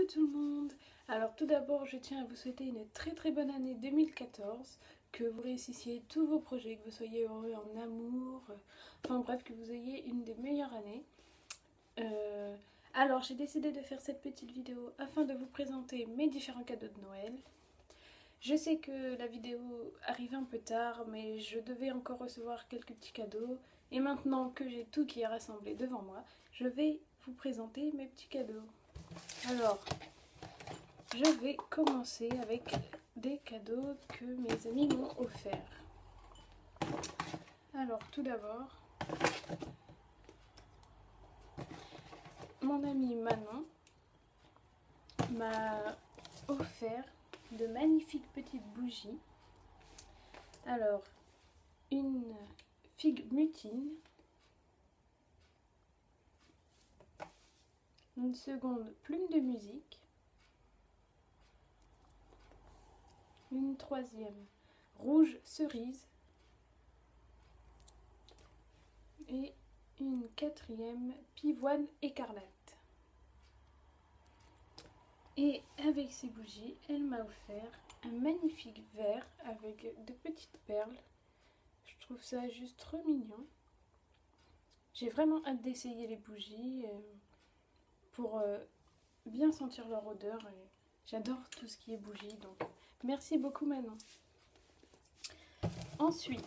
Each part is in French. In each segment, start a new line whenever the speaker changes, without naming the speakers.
Coucou tout le monde! Alors tout d'abord je tiens à vous souhaiter une très bonne année 2014, que vous réussissiez tous vos projets, que vous soyez heureux en amour, enfin bref que vous ayez une des meilleures années. Alors j'ai décidé de faire cette petite vidéo afin de vous présenter mes différents cadeaux de Noël. Je sais que la vidéo arrive un peu tard mais je devais encore recevoir quelques petits cadeaux et maintenant que j'ai tout qui est rassemblé devant moi, je vais vous présenter mes petits cadeaux. Alors, je vais commencer avec des cadeaux que mes amis m'ont offerts. Alors, tout d'abord, mon amie Manon m'a offert de magnifiques petites bougies. Alors, une figue mutine, une seconde plume de musique, une troisième rouge cerise et une quatrième pivoine écarlate. Et avec ces bougies, elle m'a offert un magnifique verre avec de petites perles. Je trouve ça juste trop mignon. J'ai vraiment hâte d'essayer les bougies pour bien sentir leur odeur. J'adore tout ce qui est bougies, donc merci beaucoup Manon. Ensuite,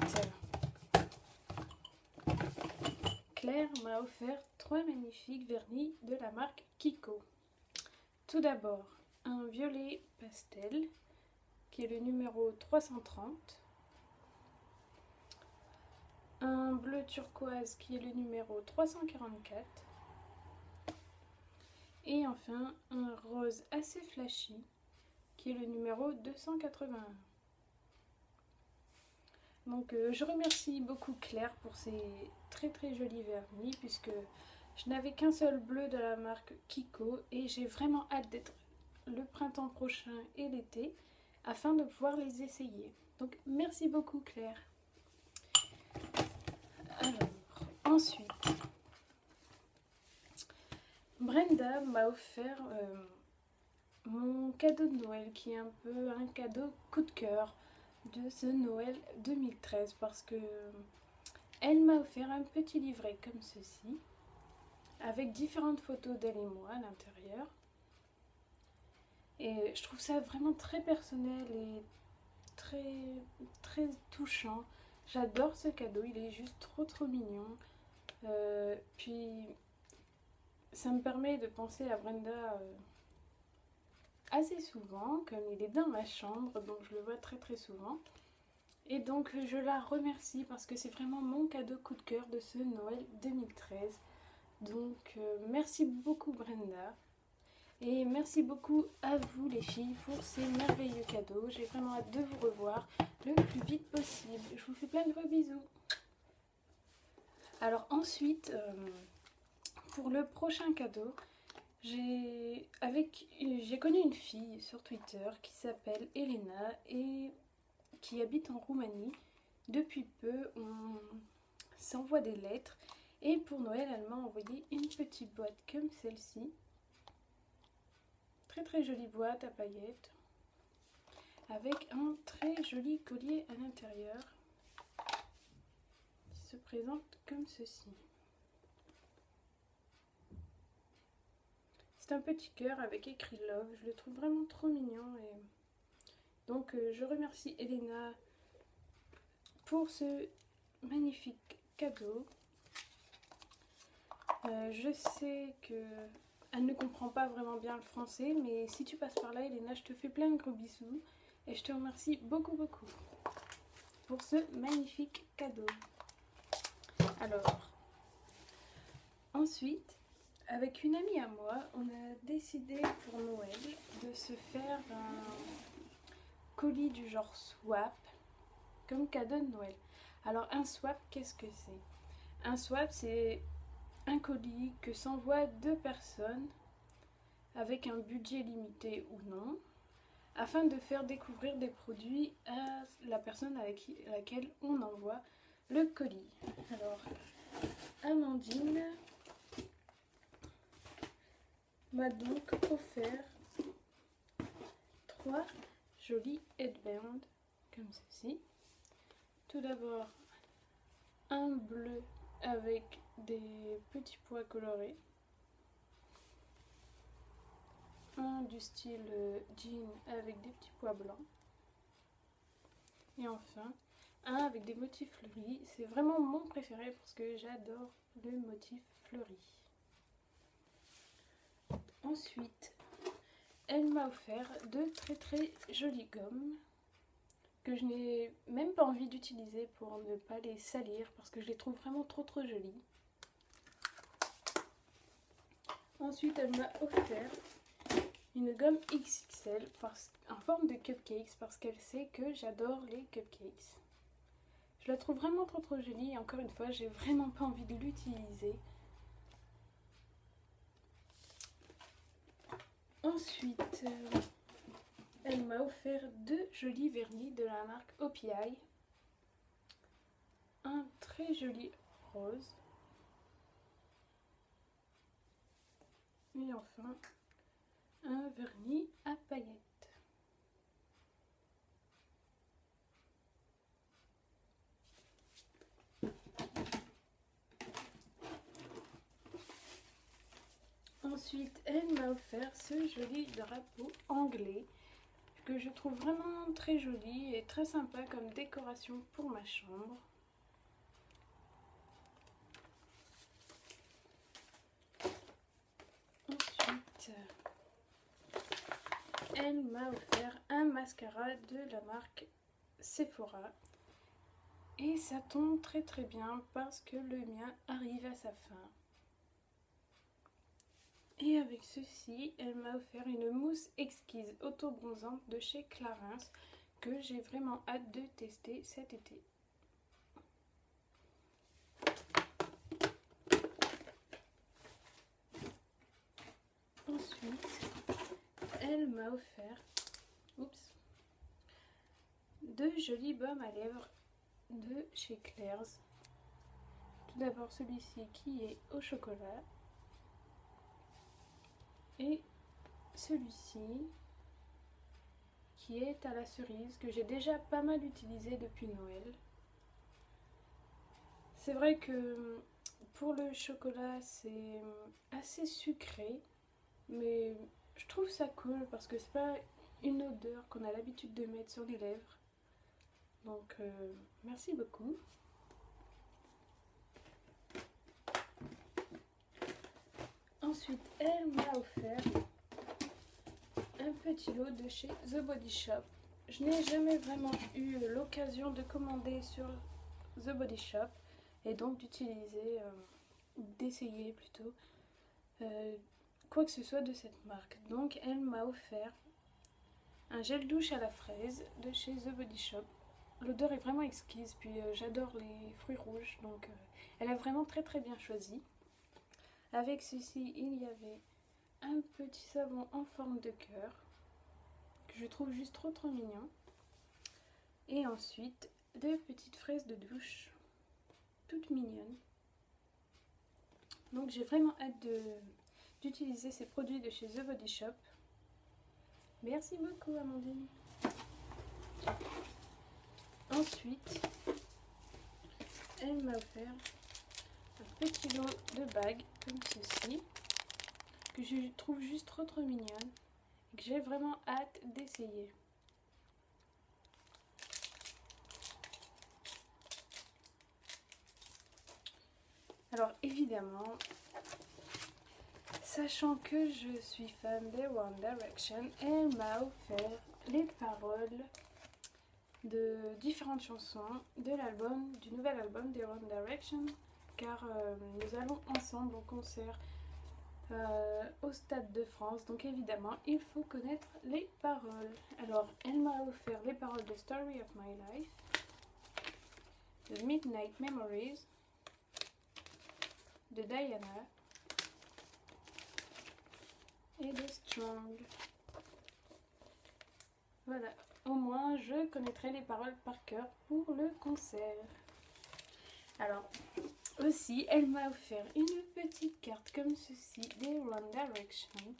Claire m'a offert 3 magnifiques vernis de la marque Kiko. Tout d'abord, un violet pastel, qui est le numéro 330. Un bleu turquoise, qui est le numéro 344. Et enfin, un rose assez flashy, qui est le numéro 281. Donc je remercie beaucoup Claire pour ces très jolis vernis puisque je n'avais qu'un seul bleu de la marque Kiko et j'ai vraiment hâte d'être le printemps prochain et l'été afin de pouvoir les essayer. Donc merci beaucoup Claire. Alors ensuite, Brenda m'a offert mon cadeau de Noël qui est un peu un cadeau coup de cœur de ce Noël 2013 parce que elle m'a offert un petit livret comme ceci avec différentes photos d'elle et moi à l'intérieur et je trouve ça vraiment très personnel et très touchant. J'adore ce cadeau, il est juste trop mignon. Puis ça me permet de penser à Brenda assez souvent, comme il est dans ma chambre, donc je le vois très souvent. Et donc je la remercie parce que c'est vraiment mon cadeau coup de cœur de ce Noël 2013. Donc merci beaucoup Brenda. Et merci beaucoup à vous les filles pour ces merveilleux cadeaux. J'ai vraiment hâte de vous revoir le plus vite possible. Je vous fais plein de gros bisous. Alors ensuite, pour le prochain cadeau, j'ai connu une fille sur Twitter qui s'appelle Elena et qui habite en Roumanie. Depuis peu, on s'envoie des lettres et pour Noël, elle m'a envoyé une petite boîte comme celle-ci. Très jolie boîte à paillettes avec un très joli collier à l'intérieur qui se présente comme ceci. C'est un petit cœur avec écrit Love, je le trouve vraiment trop mignon et donc je remercie Elena pour ce magnifique cadeau. Je sais qu'elle ne comprend pas vraiment bien le français, mais si tu passes par là, Elena, je te fais plein de gros bisous et je te remercie beaucoup pour ce magnifique cadeau. Alors, ensuite, avec une amie à moi, on a décidé pour Noël de se faire un colis du genre swap comme cadeau de Noël. Alors un swap, qu'est-ce que c'est? Un swap, c'est un colis que s'envoient 2 personnes avec un budget limité ou non, afin de faire découvrir des produits à la personne à laquelle on envoie le colis. Alors, Amandine m'a donc offert 3 jolis headbands comme ceci. Tout d'abord un bleu avec des petits pois colorés, un du style jean avec des petits pois blancs, et enfin un avec des motifs fleuris. C'est vraiment mon préféré parce que j'adore le motif fleuri. Ensuite, elle m'a offert de très jolies gommes que je n'ai même pas envie d'utiliser pour ne pas les salir parce que je les trouve vraiment trop jolies. Ensuite, elle m'a offert une gomme XXL en forme de cupcakes parce qu'elle sait que j'adore les cupcakes. Je la trouve vraiment trop jolie et encore une fois, j'ai vraiment pas envie de l'utiliser. Ensuite, elle m'a offert 2 jolis vernis de la marque OPI. Un très joli rose. Et enfin, un vernis à paillettes. Ensuite, elle m'a offert ce joli drapeau anglais que je trouve vraiment très joli et très sympa comme décoration pour ma chambre. Ensuite, elle m'a offert un mascara de la marque Sephora. Et ça tombe très bien parce que le mien arrive à sa fin. Et avec ceci, elle m'a offert une mousse exquise auto-bronzante de chez Clarins que j'ai vraiment hâte de tester cet été. Ensuite, elle m'a offert 2 jolis baumes à lèvres de chez Claire's. Tout d'abord celui-ci qui est au chocolat et celui-ci qui est à la cerise que j'ai déjà pas mal utilisé depuis Noël. C'est vrai que pour le chocolat c'est assez sucré, mais je trouve ça cool parce que c'est pas une odeur qu'on a l'habitude de mettre sur les lèvres. Donc merci beaucoup. Ensuite, elle m'a offert un petit lot de chez The Body Shop. Je n'ai jamais vraiment eu l'occasion de commander sur The Body Shop et donc d'utiliser, d'essayer plutôt, quoi que ce soit de cette marque. Donc elle m'a offert un gel douche à la fraise de chez The Body Shop. L'odeur est vraiment exquise, puis j'adore les fruits rouges, donc elle a vraiment très bien choisi. Avec ceci, il y avait un petit savon en forme de cœur que je trouve juste trop mignon. Et ensuite, 2 petites fraises de douche, toutes mignonnes. Donc j'ai vraiment hâte d'utiliser ces produits de chez The Body Shop. Merci beaucoup Amandine. Ensuite, elle m'a offert un petit lot de bagues comme ceci, que je trouve juste trop mignonne et que j'ai vraiment hâte d'essayer. Alors évidemment, sachant que je suis fan de One Direction, elle m'a offert les paroles de différentes chansons de du nouvel album de One Direction, car nous allons ensemble au concert au Stade de France, donc évidemment il faut connaître les paroles. Alors elle m'a offert les paroles de Story of My Life, de Midnight Memories, de Diana et de Strong. Voilà, au moins je connaîtrai les paroles par cœur pour le concert. Alors aussi, elle m'a offert une petite carte comme ceci des One Direction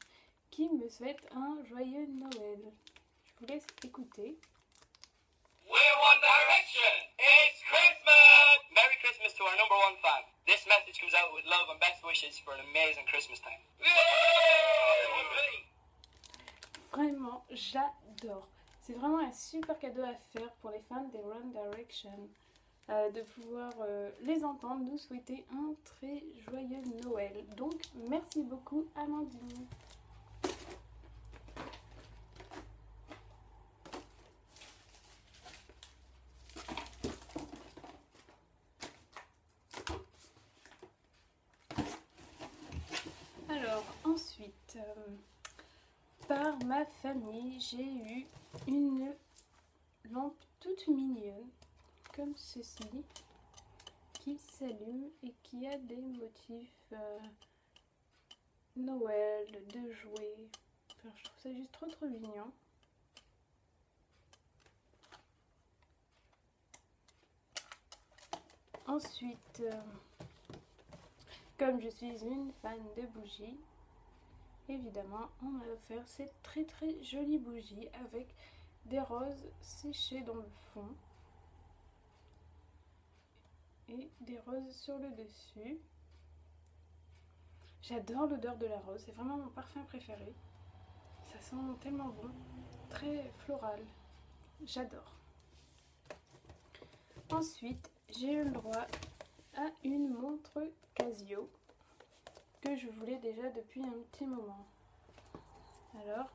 qui me souhaite un joyeux Noël. Je vous laisse écouter.
We're One Direction. It's Christmas. Merry Christmas to our number one fan. This message comes out with love and best wishes for an amazing Christmas time.
Vraiment, j'adore. C'est vraiment un super cadeau à faire pour les fans des One Direction. De pouvoir les entendre nous souhaiter un très joyeux Noël. Donc, merci beaucoup Amandine. Alors, ensuite, par ma famille, j'ai eu une lampe toute mignonne, comme ceci, qui s'allume et qui a des motifs Noël, de jouets. Enfin, je trouve ça juste trop mignon. Ensuite, comme je suis une fan de bougies, évidemment, on m'a offert cette très jolie bougie avec des roses séchées dans le fond et des roses sur le dessus. J'adore l'odeur de la rose, c'est vraiment mon parfum préféré. Ça sent tellement bon, très floral. J'adore. Ensuite, j'ai eu le droit à une montre Casio que je voulais déjà depuis un petit moment. Alors,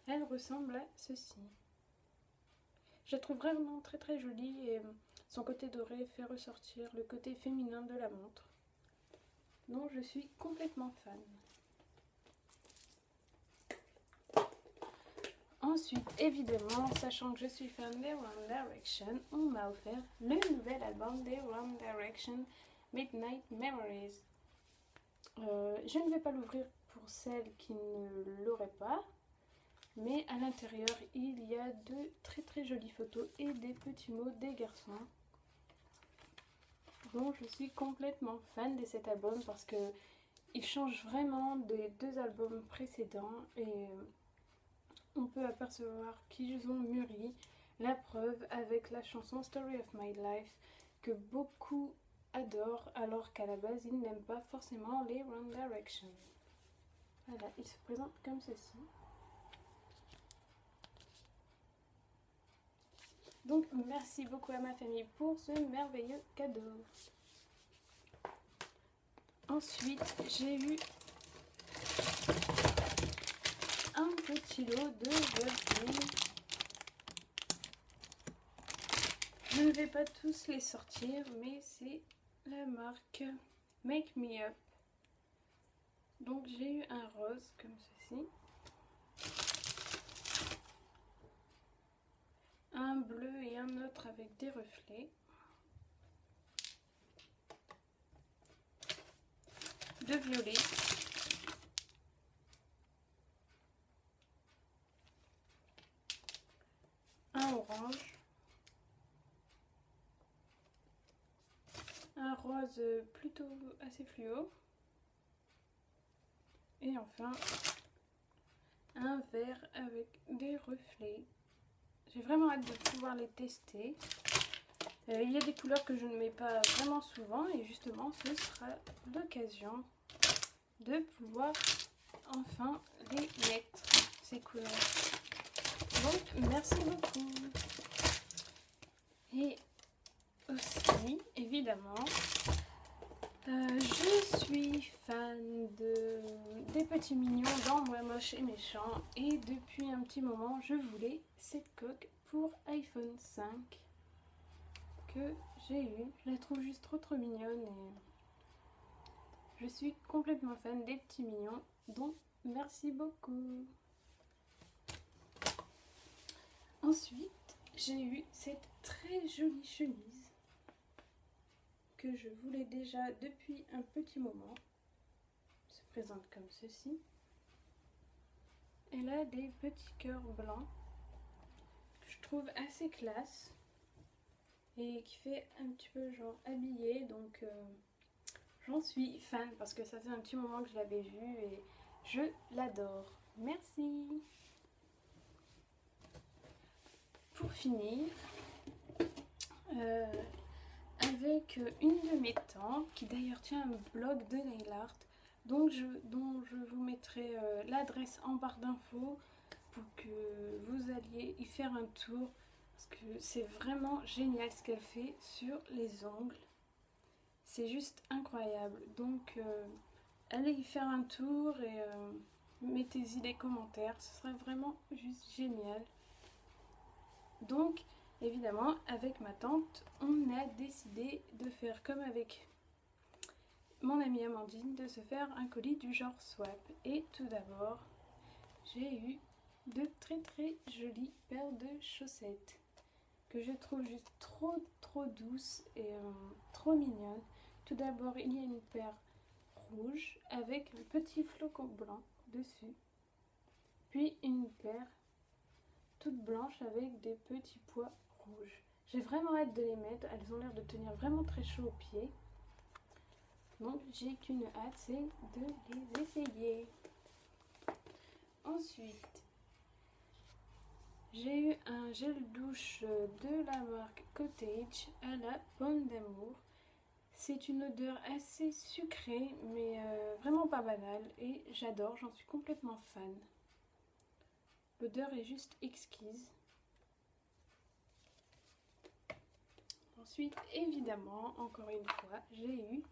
elle ressemble à ceci. Je la trouve vraiment très jolie et son côté doré fait ressortir le côté féminin de la montre, dont je suis complètement fan. Ensuite, évidemment, sachant que je suis fan des One Direction, on m'a offert le nouvel album des One Direction, Midnight Memories. Je ne vais pas l'ouvrir pour celles qui ne l'auraient pas, mais à l'intérieur, il y a de très jolies photos et des petits mots des garçons. Donc, je suis complètement fan de cet album parce que il change vraiment des deux albums précédents et on peut apercevoir qu'ils ont mûri. La preuve avec la chanson Story of My Life que beaucoup adorent alors qu'à la base ils n'aiment pas forcément les One Direction. Voilà, il se présente comme ceci. Donc merci beaucoup à ma famille pour ce merveilleux cadeau. Ensuite, j'ai eu un petit lot de Virgin. Je ne vais pas tous les sortir, mais c'est la marque Make Me Up. Donc j'ai eu un rose comme ceci, un bleu et un autre avec des reflets, de violet, un orange, un rose plutôt assez fluo et enfin un vert avec des reflets. J'ai vraiment hâte de pouvoir les tester. Il y a des couleurs que je ne mets pas vraiment souvent et justement ce sera l'occasion de pouvoir enfin les mettre, ces couleurs. Donc merci beaucoup. Et aussi évidemment je suis fan des petits mignons dans Moi Moche et Méchant et depuis un petit moment je voulais cette coque pour iPhone 5 que j'ai eu. Je la trouve juste trop mignonne et je suis complètement fan des petits mignons, donc merci beaucoup. Ensuite, j'ai eu cette très jolie chemise que je voulais déjà depuis un petit moment. Elle se présente comme ceci. Elle a des petits cœurs blancs que je trouve assez classe et qui fait un petit peu genre habillé, donc j'en suis fan parce que ça fait un petit moment que je l'avais vue et je l'adore. Merci. Pour finir, avec une de mes tantes qui d'ailleurs tient un blog de nail art dont je vous mettrai l'adresse en barre d'infos pour que vous alliez y faire un tour parce que c'est vraiment génial ce qu'elle fait sur les ongles. C'est juste incroyable. Donc allez y faire un tour et mettez-y des commentaires, ce sera vraiment juste génial. Donc évidemment avec ma tante on a décidé de faire comme avec mon amie Amandine, de se faire un colis du genre swap. Et tout d'abord j'ai eu de très jolies paires de chaussettes que je trouve juste trop douces et trop mignonnes. Tout d'abord il y a une paire rouge avec un petit flocon blanc dessus, puis une paire toute blanche avec des petits pois rouges. J'ai vraiment hâte de les mettre, elles ont l'air de tenir vraiment très chaud aux pieds. Donc j'ai qu'une hâte, c'est de les essayer. Ensuite, j'ai eu un gel douche de la marque Cottage à la pomme d'amour. C'est une odeur assez sucrée mais vraiment pas banale et j'adore, j'en suis complètement fan. L'odeur est juste exquise. Ensuite, évidemment, encore une fois, j'ai eu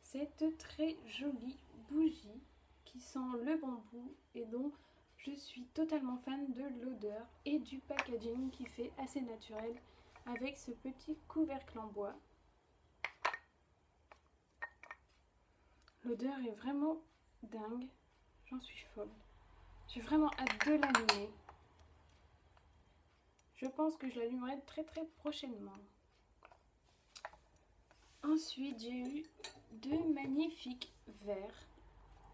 cette très jolie bougie qui sent le bambou et dont je suis totalement fan de l'odeur et du packaging qui fait assez naturel avec ce petit couvercle en bois. L'odeur est vraiment dingue, j'en suis folle. J'ai vraiment hâte de l'allumer. Je pense que je l'allumerai très prochainement. Ensuite, j'ai eu deux magnifiques verres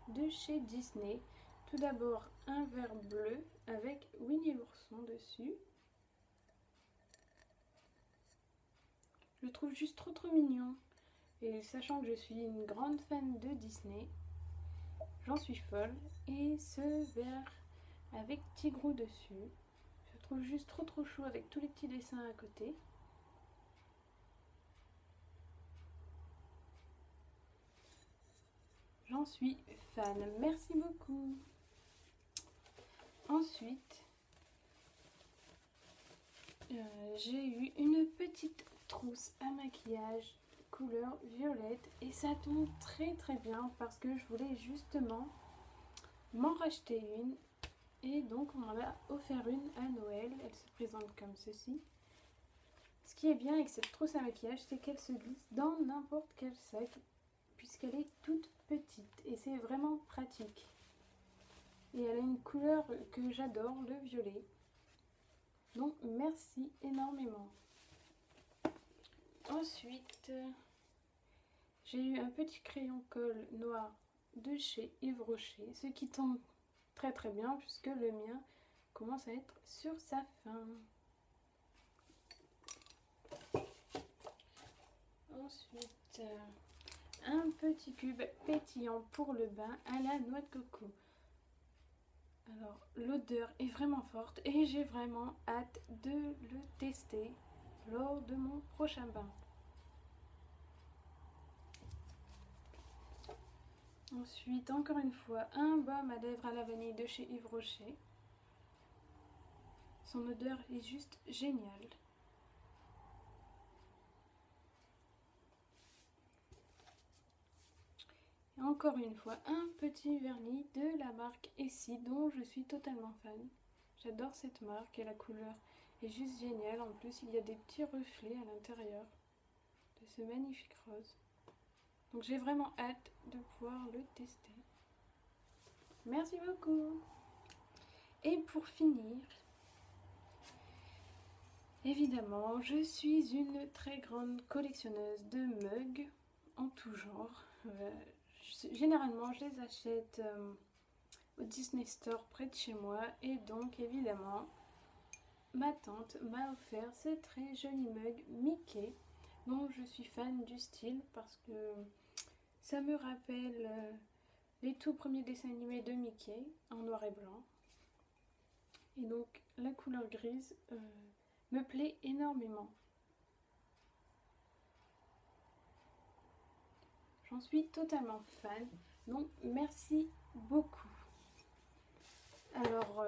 de chez Disney. Tout d'abord, un verre bleu avec Winnie l'ourson dessus. Je le trouve juste trop mignon. Et sachant que je suis une grande fan de Disney, j'en suis folle. Et ce verre avec Tigrou dessus, je le trouve juste trop chou avec tous les petits dessins à côté. J'en suis fan, merci beaucoup. Ensuite, j'ai eu une petite trousse à maquillage couleur violette et ça tombe très bien parce que je voulais justement m'en racheter une et donc on m'en a offert une à Noël. Elle se présente comme ceci. Ce qui est bien avec cette trousse à maquillage, c'est qu'elle se glisse dans n'importe quel sac puisqu'elle est toute petite et c'est vraiment pratique. Et elle a une couleur que j'adore, le violet. Donc merci énormément. Ensuite, j'ai eu un petit crayon colle noir de chez Yves Rocher, ce qui tombe très bien puisque le mien commence à être sur sa fin. Ensuite, un petit cube pétillant pour le bain à la noix de coco. Alors l'odeur est vraiment forte et j'ai vraiment hâte de le tester lors de mon prochain bain. Ensuite, encore une fois, un baume à lèvres à la vanille de chez Yves Rocher. Son odeur est juste géniale. Et encore une fois, un petit vernis de la marque Essie dont je suis totalement fan. J'adore cette marque et la couleur est juste géniale. En plus, il y a des petits reflets à l'intérieur de ce magnifique rose. Donc j'ai vraiment hâte de pouvoir le tester. Merci beaucoup. Et pour finir, évidemment, je suis une très grande collectionneuse de mugs en tout genre. Généralement, je les achète au Disney Store près de chez moi. Et donc, évidemment, ma tante m'a offert ce très joli mug Mickey dont je suis fan du style parce que ça me rappelle les tout premiers dessins animés de Mickey en noir et blanc. Et donc la couleur grise me plaît énormément. J'en suis totalement fan, donc merci beaucoup. Alors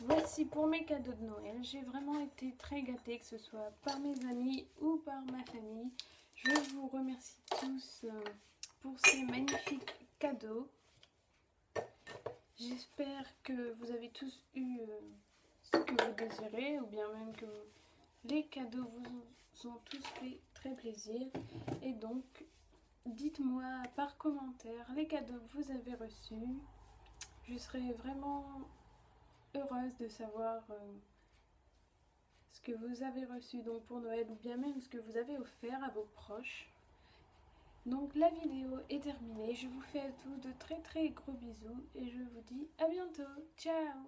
voici pour mes cadeaux de Noël. J'ai vraiment été très gâtée, que ce soit par mes amis ou par ma famille. Je vous remercie tous pour ces magnifiques cadeaux. J'espère que vous avez tous eu ce que vous désirez, ou bien même que les cadeaux vous ont tous fait très plaisir. Et donc, dites-moi par commentaire les cadeaux que vous avez reçus. Je serai vraiment heureuse de savoir ce que vous avez reçu donc pour Noël, ou bien même ce que vous avez offert à vos proches. Donc la vidéo est terminée, je vous fais à tous de très très gros bisous et je vous dis à bientôt, ciao.